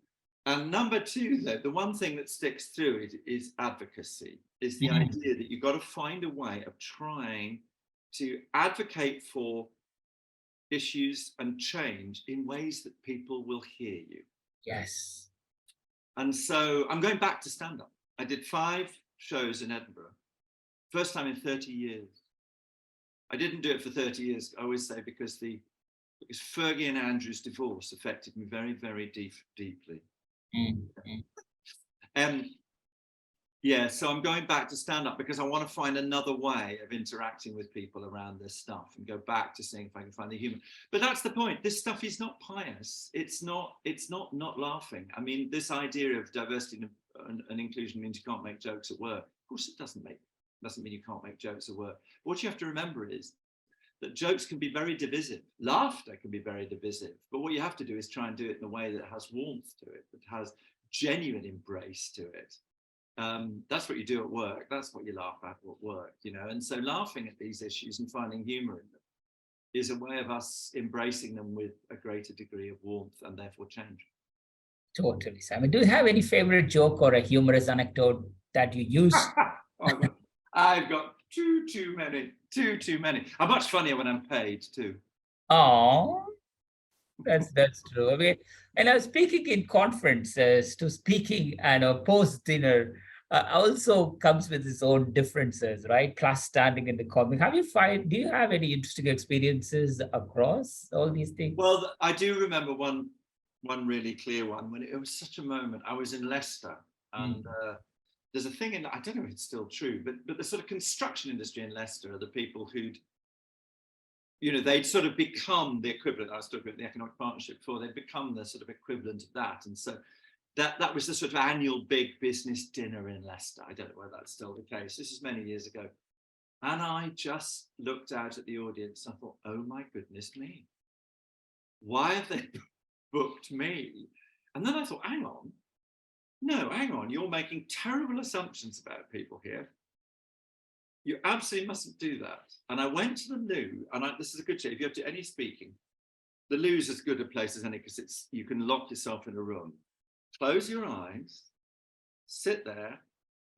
And number two, though, the one thing that sticks through is advocacy, is the idea that you've got to find a way of trying to advocate for issues and change in ways that people will hear you. Yes. And so I'm going back to stand-up. I did 5 shows in Edinburgh, first time in 30 years. I didn't do it for 30 years, I always say, because Fergie and Andrew's divorce affected me very, very deeply. So I'm going back to stand up because I want to find another way of interacting with people around this stuff and go back to seeing if I can find the human. But that's the point. This stuff is not pious. It's not laughing. I mean, this idea of diversity and inclusion means you can't make jokes at work. Of course, it doesn't mean you can't make jokes at work. But what you have to remember is that jokes can be very divisive. Laughter can be very divisive. But what you have to do is try and do it in a way that has warmth to it, that has genuine embrace to it. That's what you do at work. That's what you laugh at work, And so laughing at these issues and finding humor in them is a way of us embracing them with a greater degree of warmth and therefore change. Totally, Simon. Do you have any favorite joke or a humorous anecdote that you use? I've got too many. I'm much funnier when I'm paid too. Oh, that's true. I mean, and I was speaking in conferences to speaking and post dinner also comes with its own differences, right? Class standing in the comic. Do you have any interesting experiences across all these things? Well, I do remember one really clear one when it was such a moment. I was in Leicester, and Mm. there's a thing in, I don't know if it's still true, but the sort of construction industry in Leicester are the people who'd, they'd sort of become the equivalent. I was talking about the economic partnership before. They'd become the sort of equivalent of that, and so that was the sort of annual big business dinner in Leicester. I don't know whether that's still the case. This is many years ago, and I just looked out at the audience and I thought, oh my goodness me, why have they booked me? And then I thought, hang on, you're making terrible assumptions about people here. You absolutely mustn't do that. And I went to the loo, and this is a good tip. If you have to do any speaking, the loo's as good a place as any, because you can lock yourself in a room. Close your eyes, sit there,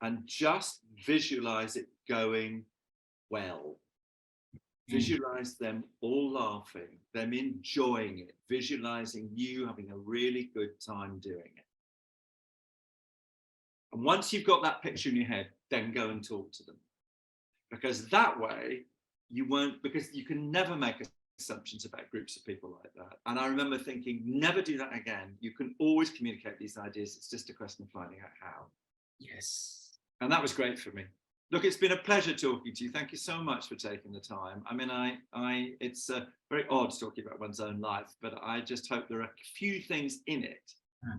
and just visualize it going well. Visualize them all laughing, them enjoying it, visualizing you having a really good time doing it. And once you've got that picture in your head, then go and talk to them. Because that way because you can never make assumptions about groups of people like that. And I remember thinking, never do that again. You can always communicate these ideas. It's just a question of finding out how. Yes. And that was great for me. Look, it's been a pleasure talking to you. Thank you so much for taking the time. I mean, it's very odd talking about one's own life, but I just hope there are a few things in it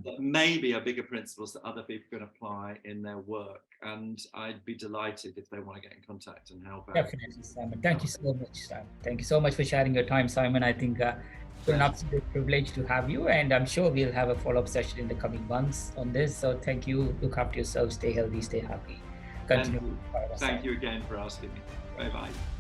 that maybe are bigger principles that other people can apply in their work. And I'd be delighted if they want to get in contact and help out. Definitely, Simon. Thank you so much, Simon. Thank you so much for sharing your time, Simon. I think it's an absolute privilege to have you, and I'm sure we'll have a follow-up session in the coming months on this. So thank you. Look after yourself. Stay healthy. Stay happy. Continue. Thank you again for asking me. Bye-bye.